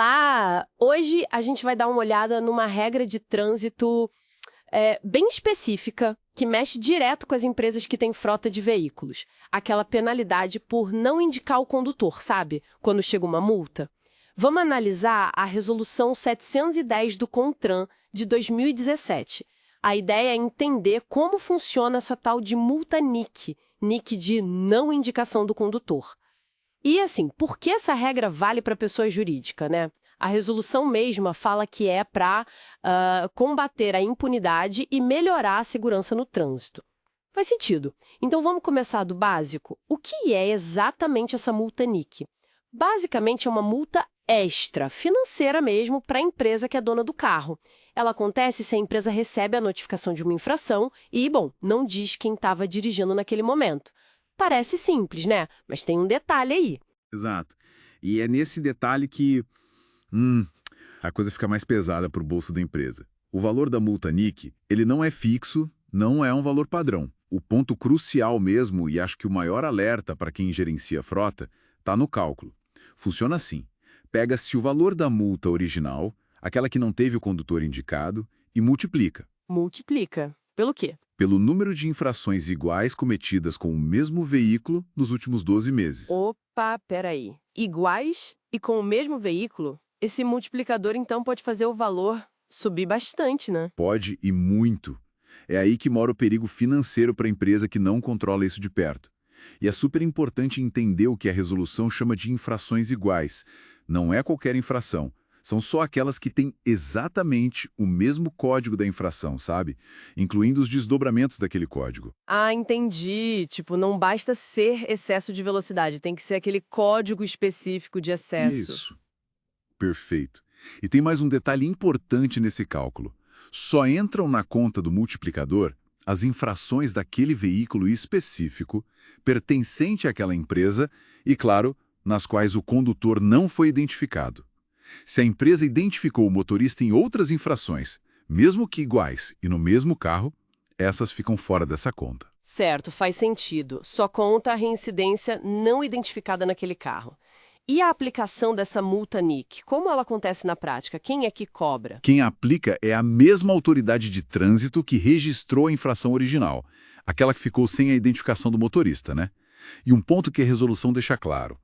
Olá! Hoje a gente vai dar uma olhada numa regra de trânsito bem específica que mexe direto com as empresas que têm frota de veículos. Aquela penalidade por não indicar o condutor, sabe? Quando chega uma multa. Vamos analisar a Resolução 710 do CONTRAN de 2017. A ideia é entender como funciona essa tal de multa NIC, NIC de não indicação do condutor. E assim, por que essa regra vale para pessoa jurídica, né? A resolução mesma fala que é para combater a impunidade e melhorar a segurança no trânsito. Faz sentido. Então vamos começar do básico. O que é exatamente essa multa NIC? Basicamente é uma multa extra, financeira mesmo, para a empresa que é dona do carro. Ela acontece se a empresa recebe a notificação de uma infração e, bom, não diz quem estava dirigindo naquele momento. Parece simples, né? Mas tem um detalhe aí. Exato. E é nesse detalhe que a coisa fica mais pesada para o bolso da empresa. O valor da multa NIC, ele não é fixo, não é um valor padrão. O ponto crucial mesmo, e acho que o maior alerta para quem gerencia a frota, está no cálculo. Funciona assim. Pega-se o valor da multa original, aquela que não teve o condutor indicado, e multiplica. Multiplica. Pelo quê? Pelo número de infrações iguais cometidas com o mesmo veículo nos últimos 12 meses. Opa, peraí. Iguais e com o mesmo veículo? Esse multiplicador, então, pode fazer o valor subir bastante, né? Pode e muito. É aí que mora o perigo financeiro para a empresa que não controla isso de perto. E é super importante entender o que a resolução chama de infrações iguais. Não é qualquer infração. São só aquelas que têm exatamente o mesmo código da infração, sabe? Incluindo os desdobramentos daquele código. Ah, entendi. Tipo, não basta ser excesso de velocidade, tem que ser aquele código específico de excesso. Isso. Perfeito. E tem mais um detalhe importante nesse cálculo. Só entram na conta do multiplicador as infrações daquele veículo específico, pertencente àquela empresa e, claro, nas quais o condutor não foi identificado. Se a empresa identificou o motorista em outras infrações, mesmo que iguais e no mesmo carro, essas ficam fora dessa conta. Certo, faz sentido. Só conta a reincidência não identificada naquele carro. E a aplicação dessa multa NIC? Como ela acontece na prática? Quem é que cobra? Quem aplica é a mesma autoridade de trânsito que registrou a infração original, aquela que ficou sem a identificação do motorista, né? E um ponto que a resolução deixa claro.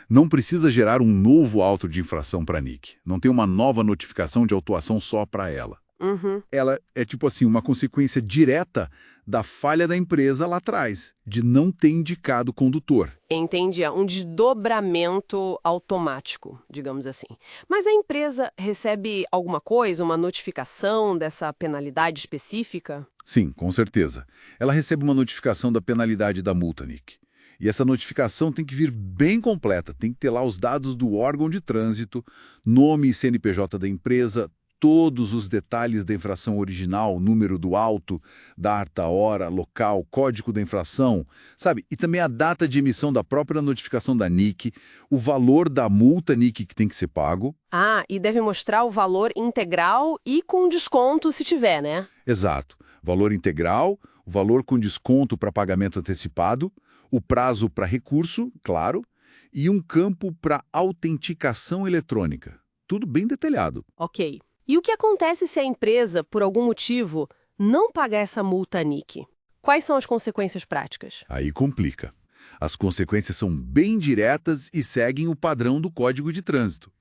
Não precisa gerar um novo auto de infração para a NIC. Não tem uma nova notificação de autuação só para ela. Ela é tipo assim, uma consequência direta da falha da empresa lá atrás, de não ter indicado o condutor. Entendi, um desdobramento automático, digamos assim. Mas a empresa recebe alguma coisa, uma notificação dessa penalidade específica? Sim, com certeza. Ela recebe uma notificação da penalidade da multa, NIC. E essa notificação tem que vir bem completa, tem que ter lá os dados do órgão de trânsito, nome e CNPJ da empresa, todos os detalhes da infração original, número do auto, data, hora, local, código da infração, sabe? E também a data de emissão da própria notificação da NIC, o valor da multa NIC que tem que ser pago. Ah, e deve mostrar o valor integral e com desconto se tiver, né? Exato. Valor integral, o valor com desconto para pagamento antecipado, o prazo para recurso, claro, e um campo para autenticação eletrônica. Tudo bem detalhado. Ok. E o que acontece se a empresa, por algum motivo, não pagar essa multa NIC? Quais são as consequências práticas? Aí complica. As consequências são bem diretas e seguem o padrão do Código de Trânsito.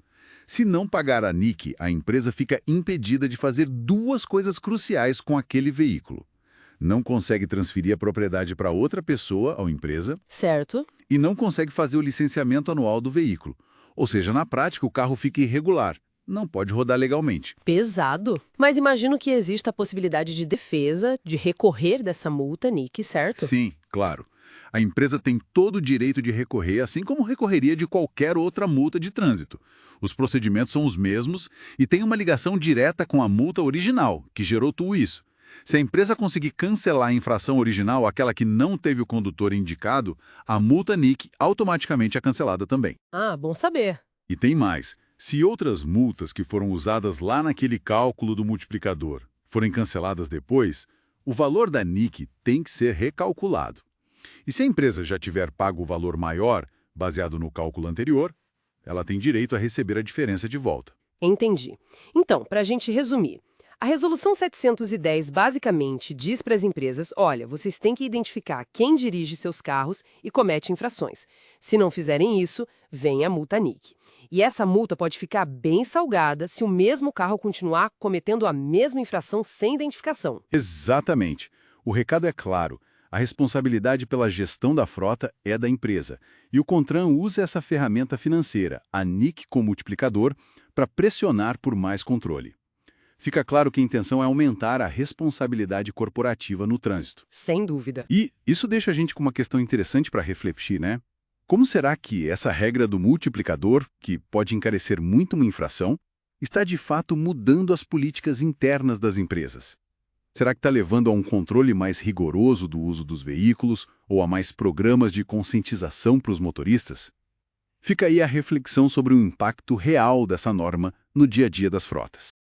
Se não pagar a NIC, a empresa fica impedida de fazer duas coisas cruciais com aquele veículo. Não consegue transferir a propriedade para outra pessoa ou empresa. Certo. E não consegue fazer o licenciamento anual do veículo. Ou seja, na prática, o carro fica irregular. Não pode rodar legalmente. Pesado. Mas imagino que exista a possibilidade de defesa, de recorrer dessa multa NIC, certo? Sim, claro. A empresa tem todo o direito de recorrer, assim como recorreria de qualquer outra multa de trânsito. Os procedimentos são os mesmos e tem uma ligação direta com a multa original, que gerou tudo isso. Se a empresa conseguir cancelar a infração original, aquela que não teve o condutor indicado, a multa NIC automaticamente é cancelada também. Ah, bom saber. E tem mais. Se outras multas que foram usadas lá naquele cálculo do multiplicador forem canceladas depois, o valor da NIC tem que ser recalculado. E se a empresa já tiver pago o valor maior, baseado no cálculo anterior, ela tem direito a receber a diferença de volta. Entendi. Então, para a gente resumir, a Resolução 710 basicamente diz para as empresas, olha, vocês têm que identificar quem dirige seus carros e comete infrações. Se não fizerem isso, vem a multa NIC. E essa multa pode ficar bem salgada se o mesmo carro continuar cometendo a mesma infração sem identificação. Exatamente. O recado é claro. A responsabilidade pela gestão da frota é da empresa. E o CONTRAN usa essa ferramenta financeira, a NIC com multiplicador, para pressionar por mais controle. Fica claro que a intenção é aumentar a responsabilidade corporativa no trânsito. Sem dúvida. E isso deixa a gente com uma questão interessante para refletir, né? Como será que essa regra do multiplicador, que pode encarecer muito uma infração, está de fato mudando as políticas internas das empresas? Será que está levando a um controle mais rigoroso do uso dos veículos ou a mais programas de conscientização para os motoristas? Fica aí a reflexão sobre o impacto real dessa norma no dia a dia das frotas.